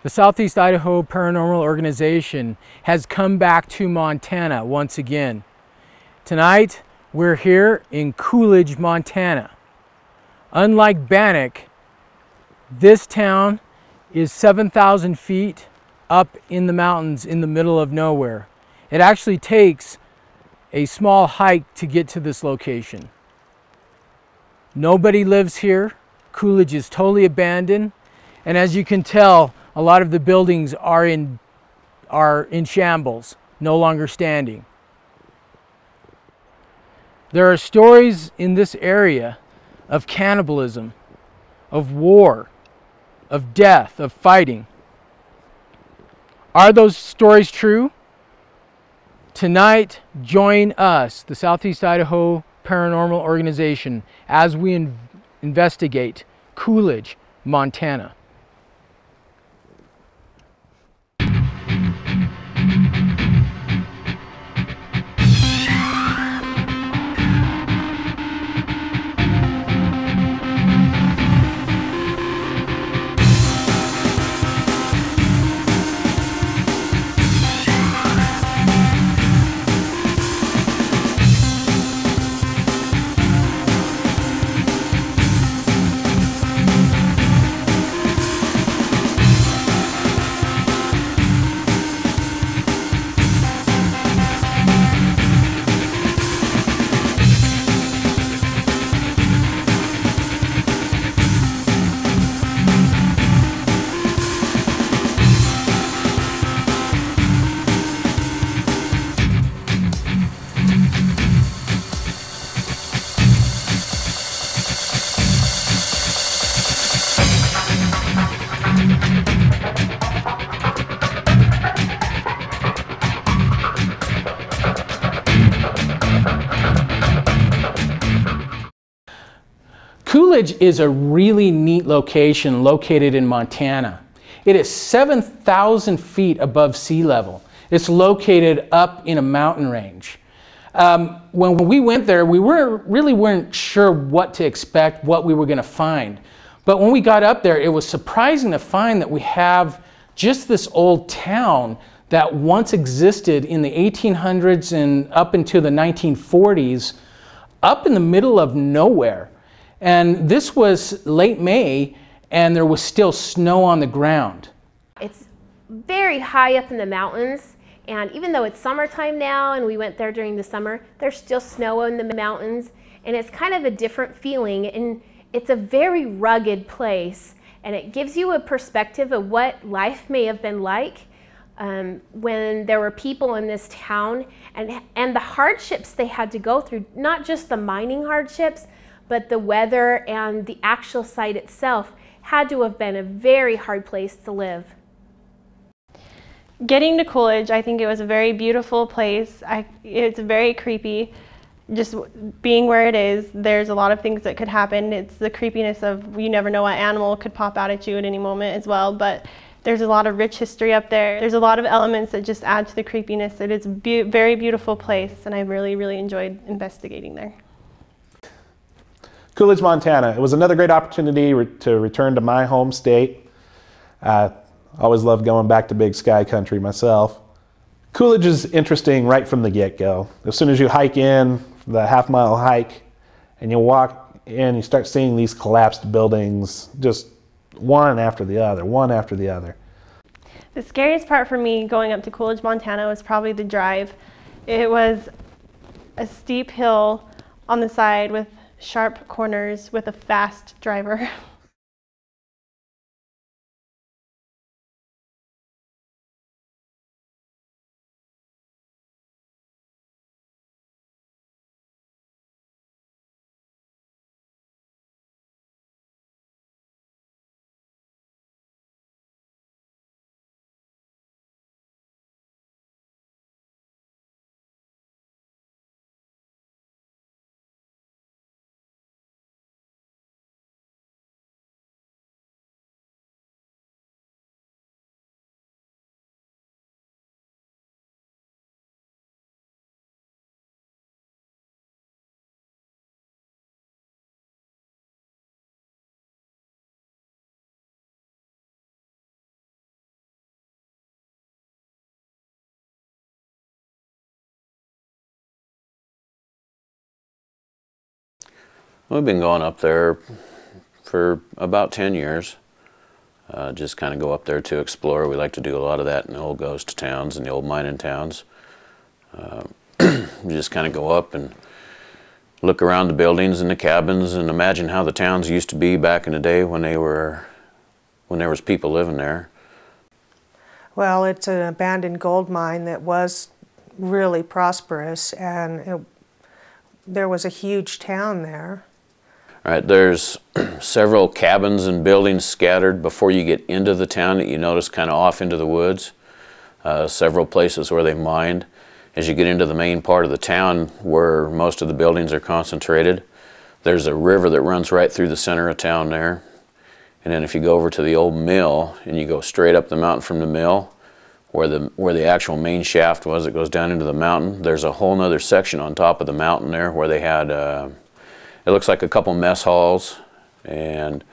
The Southeast Idaho Paranormal Organization has come back to Montana once again. Tonight, we're here in Coolidge, Montana. Unlike Bannock, this town is 7,000 feet up in the mountains in the middle of nowhere. It actually takes a small hike to get to this location. Nobody lives here. Coolidge is totally abandoned, and as you can tell, a lot of the buildings are in shambles, no longer standing. There are stories in this area of cannibalism, of war, of death, of fighting. Are those stories true? Tonight, join us, the Southeast Idaho Paranormal Organization, as we investigate Coolidge, Montana. Coolidge is a really neat location located in Montana. It is 7,000 feet above sea level. It's located up in a mountain range. When we went there, we really weren't sure what to expect, what we were going to find. But when we got up there, it was surprising to find that we have just this old town that once existed in the 1800s and up into the 1940s, up in the middle of nowhere. And this was late May, and there was still snow on the ground. It's very high up in the mountains, and even though it's summertime now and we went there during the summer, there's still snow in the mountains, and it's kind of a different feeling, and it's a very rugged place, and it gives you a perspective of what life may have been like when there were people in this town, and the hardships they had to go through, not just the mining hardships, but the weather and the actual site itself had to have been a very hard place to live. Getting to Coolidge, I think it was a very beautiful place. It's very creepy. Just being where it is, there's a lot of things that could happen. It's the creepiness of you never know what animal could pop out at you at any moment as well, but there's a lot of rich history up there. There's a lot of elements that just add to the creepiness. It is a very beautiful place, and I really enjoyed investigating there. Coolidge, Montana. It was another great opportunity to return to my home state. I always loved going back to Big Sky Country myself. Coolidge is interesting right from the get-go. As soon as you hike in, the half-mile hike, and you walk in, you start seeing these collapsed buildings, just one after the other, one after the other. The scariest part for me going up to Coolidge, Montana was probably the drive. It was a steep hill on the side with sharp corners with a fast driver. We've been going up there for about 10 years. Just kind of go up there to explore. We like to do a lot of that in the old ghost towns and the old mining towns. We just kind of go up and look around the buildings and the cabins and imagine how the towns used to be back in the day when there was people living there. Well, it's an abandoned gold mine that was really prosperous, and there was a huge town there. Right, there's several cabins and buildings scattered before you get into the town that you notice kind of off into the woods. Several places where they mined. As you get into the main part of the town where most of the buildings are concentrated, there's a river that runs right through the center of town there. And then if you go over to the old mill and you go straight up the mountain from the mill, where the actual main shaft was that goes down into the mountain, there's a whole nother section on top of the mountain there where they had it looks like a couple mess halls and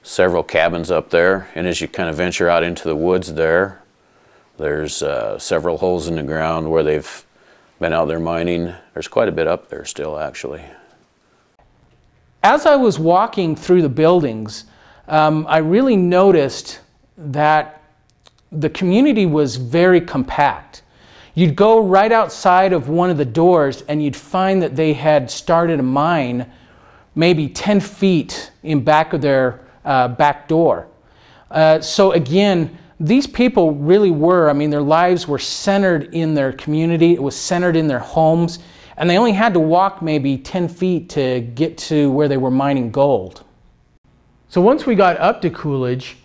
several cabins up there. And as you kind of venture out into the woods there's several holes in the ground where they've been out there mining. There's quite a bit up there still, actually. As I was walking through the buildings, I really noticed that the community was very compact. You'd go right outside of one of the doors and you'd find that they had started a mine maybe 10 feet in back of their back door. So again, these people really were, I mean, their lives were centered in their community, it was centered in their homes, and they only had to walk maybe 10 feet to get to where they were mining gold. So once we got up to Coolidge,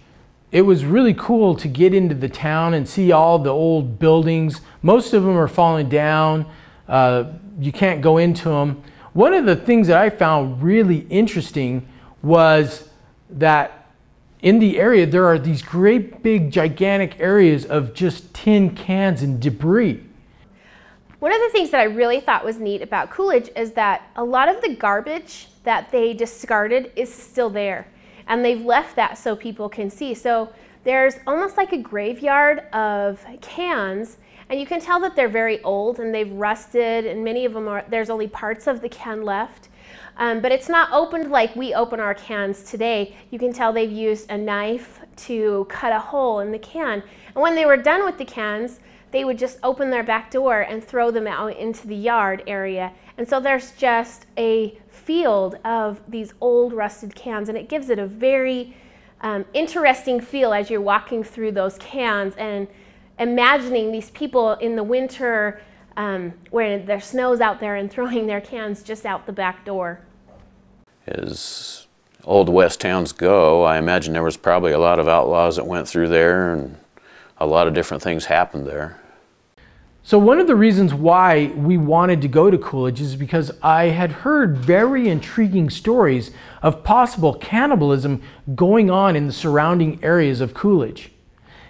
it was really cool to get into the town and see all the old buildings. Most of them are falling down. You can't go into them. One of the things that I found really interesting was that in the area there are these great big gigantic areas of just tin cans and debris. One of the things that I really thought was neat about Coolidge is that a lot of the garbage that they discarded is still there. And they've left that so people can see. So there's almost like a graveyard of cans, and you can tell that they're very old and they've rusted, and many of them there's only parts of the can left. But it's not opened like we open our cans today. You can tell they've used a knife to cut a hole in the can. And when they were done with the cans, they would just open their back door and throw them out into the yard area. And so there's just a field of these old rusted cans, and it gives it a very interesting feel as you're walking through those cans and imagining these people in the winter where there's snows out there and throwing their cans just out the back door. As old west towns go, I imagine there was probably a lot of outlaws that went through there and a lot of different things happened there. So one of the reasons why we wanted to go to Coolidge is because I had heard very intriguing stories of possible cannibalism going on in the surrounding areas of Coolidge.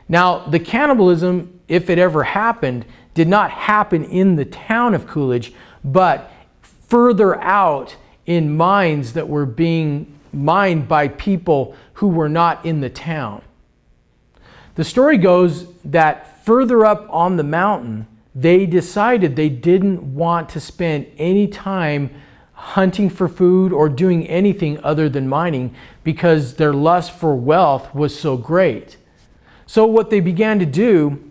Now, the cannibalism, if it ever happened, did not happen in the town of Coolidge, but further out in mines that were being mined by people who were not in the town. The story goes that further up on the mountain, they decided they didn't want to spend any time hunting for food or doing anything other than mining because their lust for wealth was so great. So what they began to do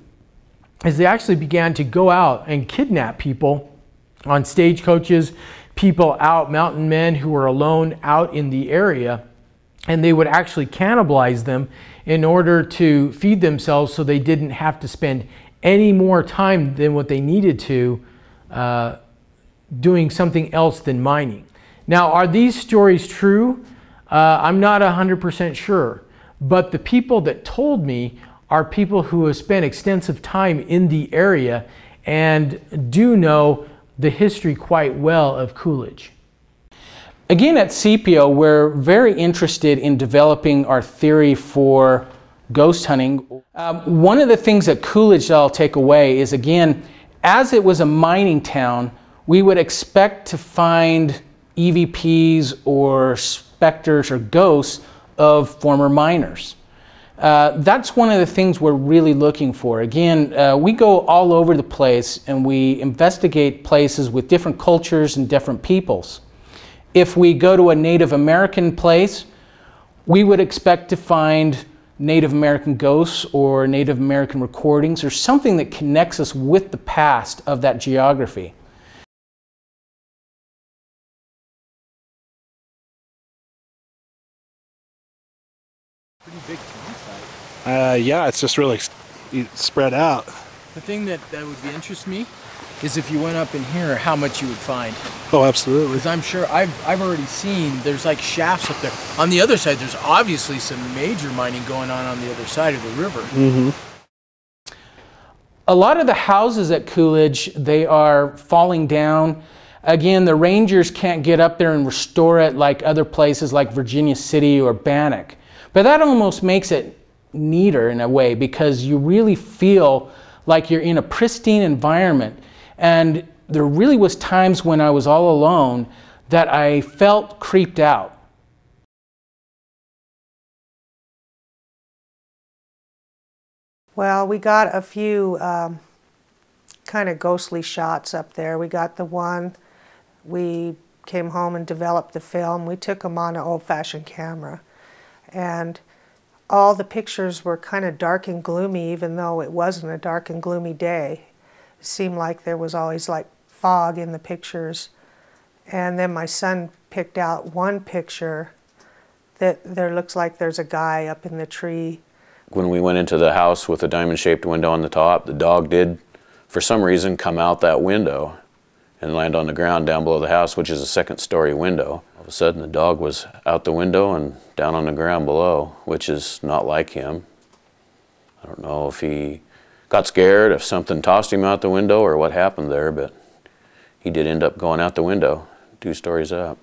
is they actually began to go out and kidnap people on stagecoaches, people out, mountain men who were alone out in the area, and they would actually cannibalize them in order to feed themselves so they didn't have to spend any more time than what they needed to doing something else than mining. Now, are these stories true? I'm not 100% sure, but the people that told me are people who have spent extensive time in the area and do know the history quite well of Coolidge. Again, at SIEPO, we're very interested in developing our theory for ghost hunting. One of the things at Coolidge that I'll take away is, again, as it was a mining town, we would expect to find EVPs or specters or ghosts of former miners. That's one of the things we're really looking for. Again, we go all over the place and we investigate places with different cultures and different peoples. If we go to a Native American place, we would expect to find Native American ghosts or Native American recordings or something that connects us with the past of that geography. Pretty big campsite. Yeah, it's just really spread out. The thing that would be interest me is if you went up in here, how much you would find. Oh, absolutely. Because I'm sure I've already seen there's like shafts up there. On the other side, there's obviously some major mining going on the other side of the river. Mm-hmm. A lot of the houses at Coolidge, they are falling down. Again, the rangers can't get up there and restore it like other places like Virginia City or Bannock. But that almost makes it neater in a way, because you really feel like you're in a pristine environment. And there really was times when I was all alone that I felt creeped out. Well, we got a few kind of ghostly shots up there. We got the one, we came home and developed the film. We took them on an old-fashioned camera. And all the pictures were kind of dark and gloomy, even though it wasn't a dark and gloomy day. It seemed like there was always like fog in the pictures. And then my son picked out one picture that there looks like there's a guy up in the tree. When we went into the house with the diamond-shaped window on the top, the dog did, for some reason, come out that window and land on the ground down below the house, which is a second-story window. All of a sudden, the dog was out the window and down on the ground below, which is not like him. I don't know if he got scared, if something tossed him out the window, or what happened there, but he did end up going out the window, 2 stories up.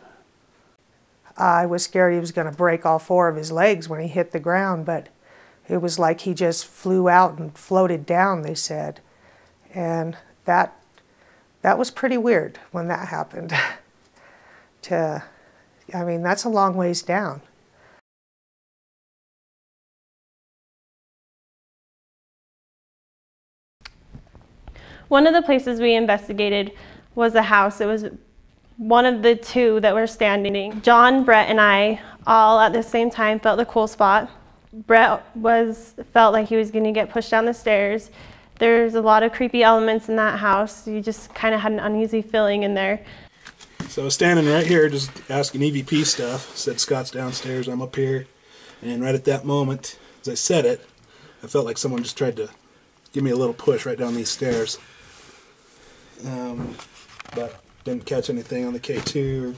I was scared he was going to break all 4 of his legs when he hit the ground, but it was like he just flew out and floated down, they said. And that was pretty weird when that happened. I mean, that's a long ways down. One of the places we investigated was a house. It was one of the 2 that were standing. John, Brett, and I all at the same time felt the cool spot. Brett felt like he was going to get pushed down the stairs. There's a lot of creepy elements in that house. You just kind of had an uneasy feeling in there. So I was standing right here just asking EVP stuff. Said Scott's downstairs, I'm up here. And right at that moment, as I said it, I felt like someone just tried to give me a little push right down these stairs. But didn't catch anything on the K2.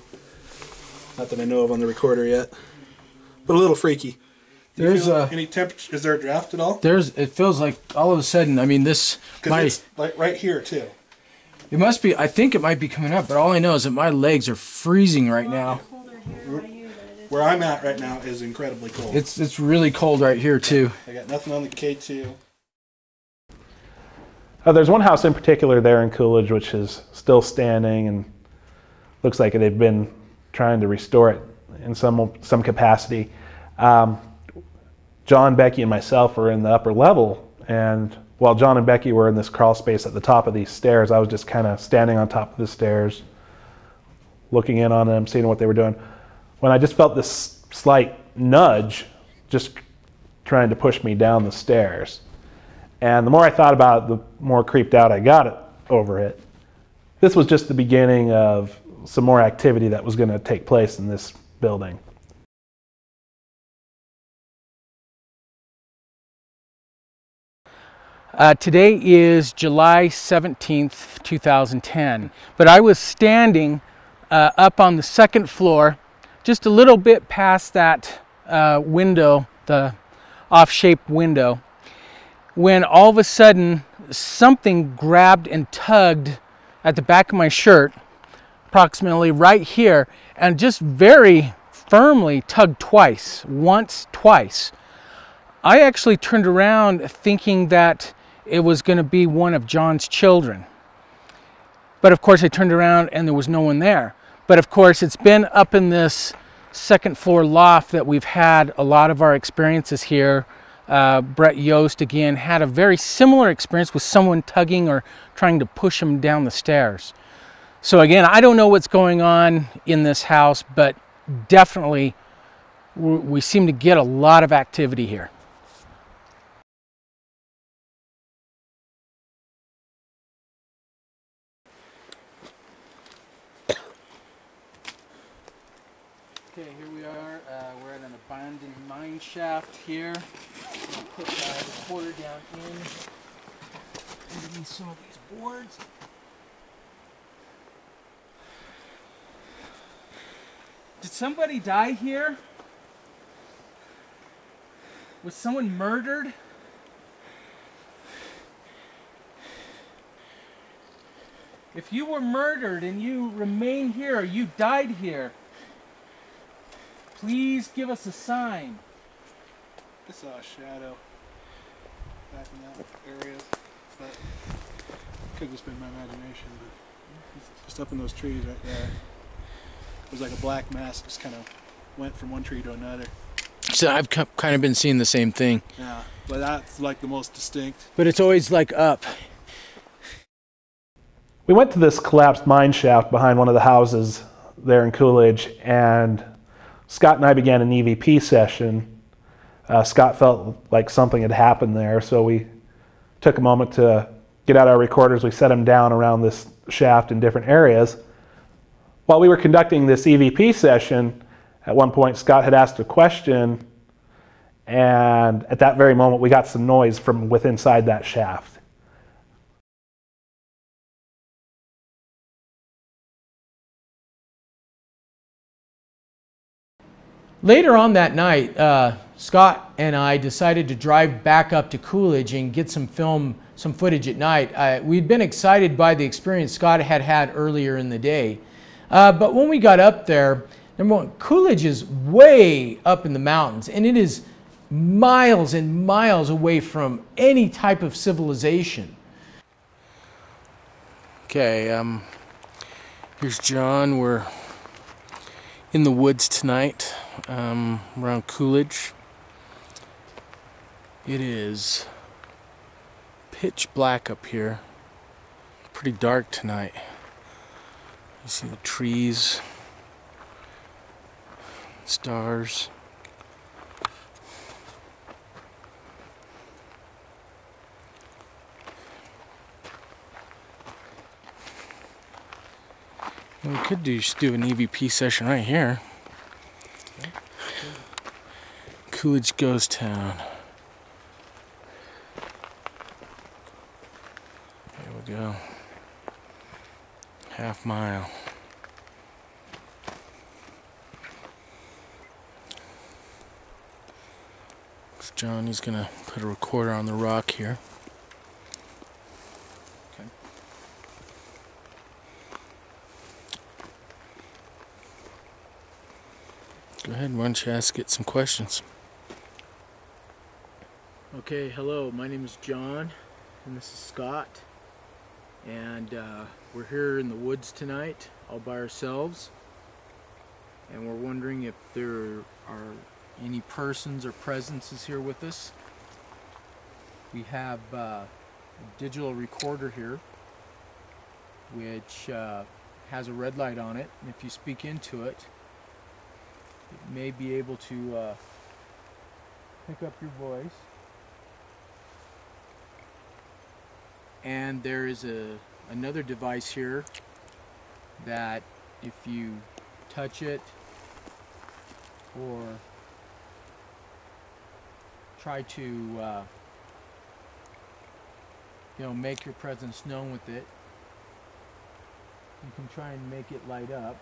Not that I know of on the recorder yet. But a little freaky. There's any temperature? Is there a draft at all? It feels like all of a sudden, I mean, this Because it's like right here too. It must be, I think it might be coming up, but all I know is that my legs are freezing right now. Where I'm at right now is incredibly cold. It's really cold right here too. I got nothing on the K2. There's one house in particular there in Coolidge which is still standing, and looks like they've been trying to restore it in some capacity. John, Becky, and myself were in the upper level, and while John and Becky were in this crawl space at the top of these stairs, I was just kind of standing on top of the stairs, looking in on them, seeing what they were doing, when I just felt this slight nudge just trying to push me down the stairs. And the more I thought about it, the more creeped out I got over it. This was just the beginning of some more activity that was going to take place in this building. Today is July 17th, 2010, but I was standing up on the 2nd floor, just a little bit past that window, the off-shaped window, when all of a sudden something grabbed and tugged at the back of my shirt, approximately right here, and just very firmly tugged twice, twice. I actually turned around thinking that it was going to be one of John's children. But of course I turned around and there was no one there. But of course it's been up in this 2nd floor loft that we've had a lot of our experiences here. Brett Yost again had a very similar experience with someone tugging or trying to push him down the stairs. So again, I don't know what's going on in this house, but definitely we seem to get a lot of activity here. Okay, here we are. We're at an abandoned mine shaft here. I'll put the recorder down underneath some of these boards. Did somebody die here? Was someone murdered? If you were murdered and you remain here, or you died here, please give us a sign. I saw a shadow back in that area, but it could have just been my imagination. But just up in those trees right there, it was like a black mass. Just kind of went from one tree to another. So I've kind of been seeing the same thing. Yeah, but that's like the most distinct. But it's always like up. We went to this collapsed mine shaft behind one of the houses there in Coolidge, and Scott and I began an EVP session. Scott felt like something had happened there, so we took a moment to get out our recorders. We set them down around this shaft in different areas. While we were conducting this EVP session, at one point Scott had asked a question, and at that very moment we got some noise from within inside that shaft. Later on that night, Scott and I decided to drive back up to Coolidge and get some footage at night. We'd been excited by the experience Scott had had earlier in the day. But when we got up there, number one, Coolidge is way up in the mountains, and it is miles and miles away from any type of civilization. Okay, here's John. We're in the woods tonight, around Coolidge. It is pitch black up here. Pretty dark tonight. You see the trees, stars. And we could just do an EVP session right here. Coolidge Ghost Town. There we go. Half mile. So Johnny's gonna put a recorder on the rock here. Okay. Go ahead, why don't you get some questions? Okay, hello, my name is John, and this is Scott, and we're here in the woods tonight, all by ourselves, and we're wondering if there are any persons or presences here with us. We have a digital recorder here, which has a red light on it, and if you speak into it, it may be able to pick up your voice. And there is another device here that if you touch it or try to make your presence known with it, you can try and make it light up.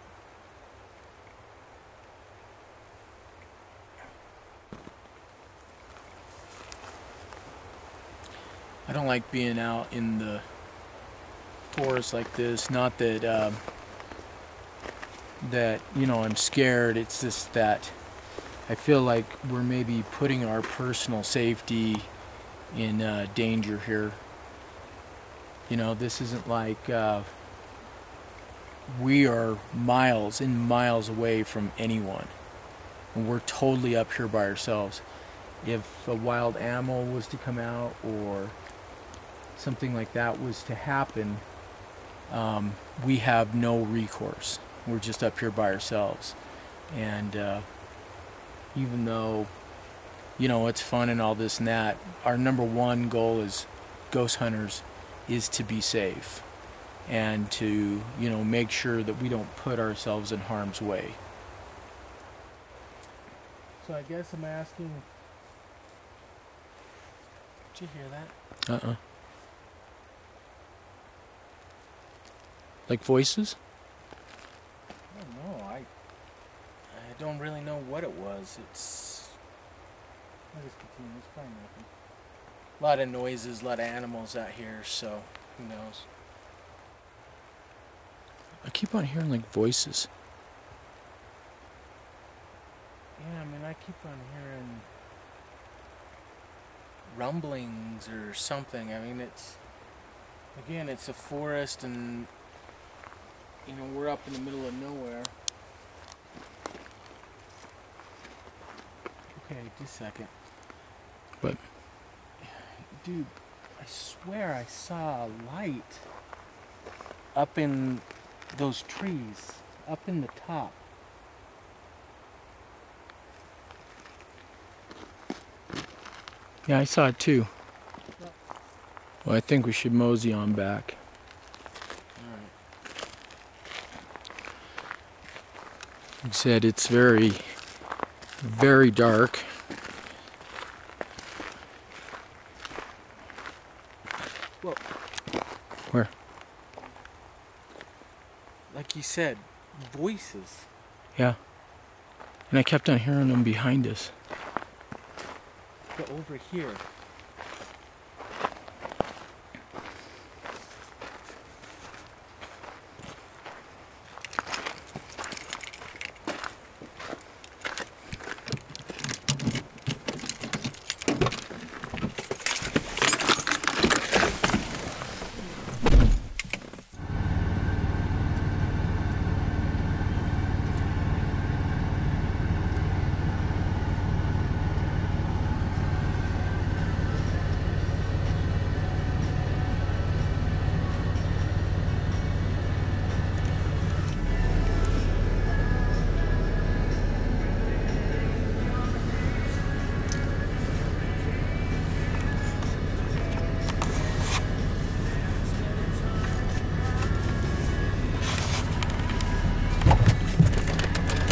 I don't like being out in the forest like this. Not that I'm scared. It's just that I feel like we're maybe putting our personal safety in danger here. This isn't like we are miles and miles away from anyone, and we're totally up here by ourselves. If a wild animal was to come out or something like that was to happen, we have no recourse. We're just up here by ourselves. And even though, you know, it's fun and all this and that, our number one goal as ghost hunters is to be safe and to, you know, make sure that we don't put ourselves in harm's way. So I guess I'm asking, did you hear that? Like voices? I don't know. I don't really know what it was. It's... I'll just continue. It's probably nothing. A lot of noises, a lot of animals out here, so who knows? I keep on hearing like voices. Yeah, I mean, I keep on hearing rumblings or something. I mean, it's... Again, it's a forest and... You know, we're up in the middle of nowhere. Okay, just a second. But, dude, I swear I saw a light up in those trees, up in the top. Yeah, I saw it too. Well, I think we should mosey on back. Like I said, it's very, very dark. Whoa. Where? Like you said, voices. Yeah. And I kept on hearing them behind us. But over here.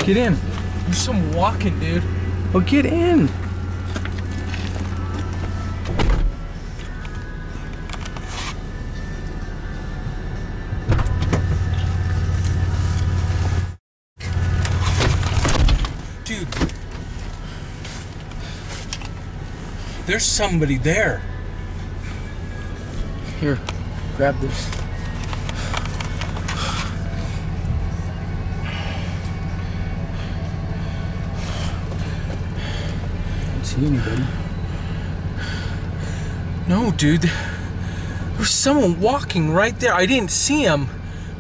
Get in. There's some walking, dude. Oh, get in. Dude. There's somebody there. Here, grab this. See anybody? No, dude. There's someone walking right there. I didn't see him,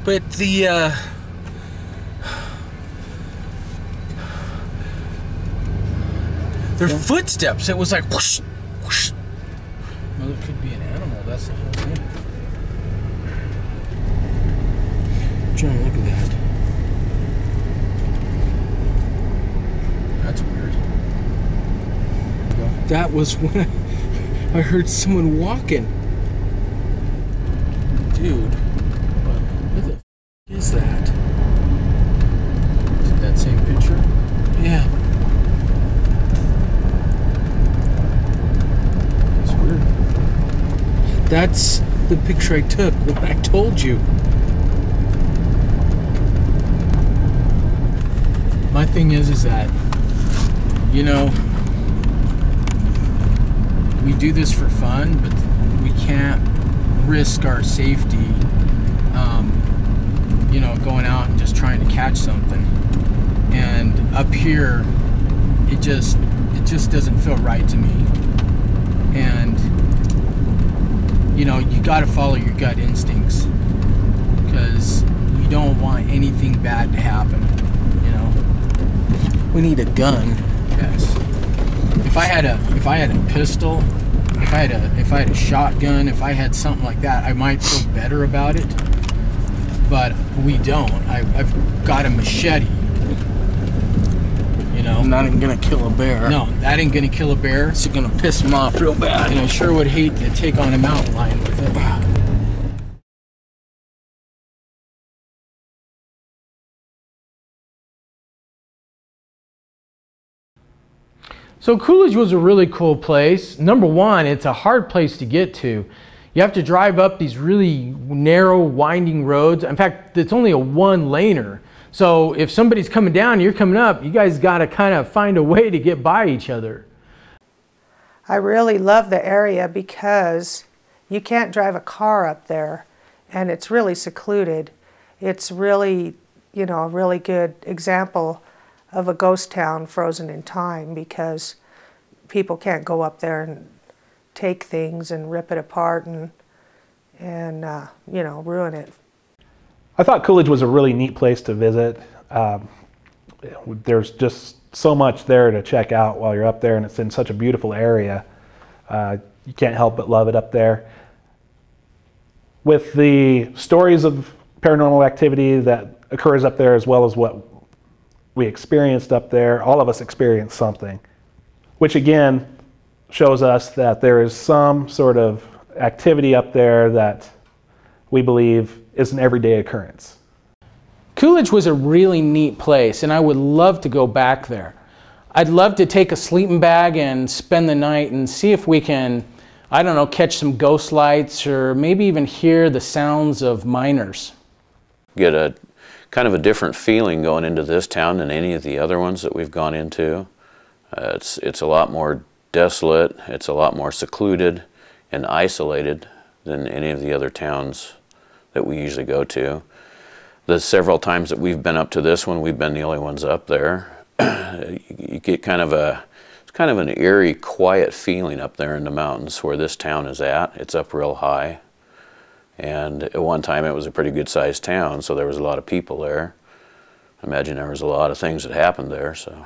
but the their footsteps. It was like whoosh, whoosh. Well, it could be an animal. That's the whole thing. John, look at that. That's weird. That was when I heard someone walking. Dude, what the f is that? Is it that same picture? Yeah. It's weird. That's the picture I took when I told you. My thing is that, you know, we do this for fun, but we can't risk our safety, you know, going out and just trying to catch something. And up here, it just doesn't feel right to me. And, you know, you got to follow your gut instincts because you don't want anything bad to happen. You know, we need a gun, yes. If I had a pistol, if I had a shotgun, if I had something like that, I might feel better about it. but we don't. I've got a machete. You know, Not even gonna kill a bear. no, that ain't gonna kill a bear. It's gonna piss him off real bad. And I sure would hate to take on a mountain lion with it. So Coolidge was a really cool place. Number one, it's a hard place to get to. You have to drive up these really narrow, winding roads. In fact, it's only a one-laner. So if somebody's coming down, you're coming up, you guys got to kind of find a way to get by each other. I really love the area because you can't drive a car up there, and it's really secluded. It's really, you know, a really good example of a ghost town frozen in time, because people can't go up there and take things and rip it apart and you know, ruin it. I thought Coolidge was a really neat place to visit. There's just so much there to check out while you're up there, and it's in such a beautiful area. You can't help but love it up there. With the stories of paranormal activity that occurs up there, as well as what we experienced up there, all of us experienced something, which again shows us that there is some sort of activity up there that we believe is an everyday occurrence. Coolidge was a really neat place, and I would love to go back there. I'd love to take a sleeping bag and spend the night and see if we can, I don't know, catch some ghost lights or maybe even hear the sounds of miners. Get a kind of a different feeling going into this town than any of the other ones that we've gone into. It's a lot more desolate, it's a lot more secluded and isolated than any of the other towns that we usually go to. The several times that we've been up to this one, we've been the only ones up there. You get kind of an eerie, quiet feeling up there in the mountains where this town is at. It's up real high. And at one time it was a pretty good sized town, so there was a lot of people there. I imagine there was a lot of things that happened there, so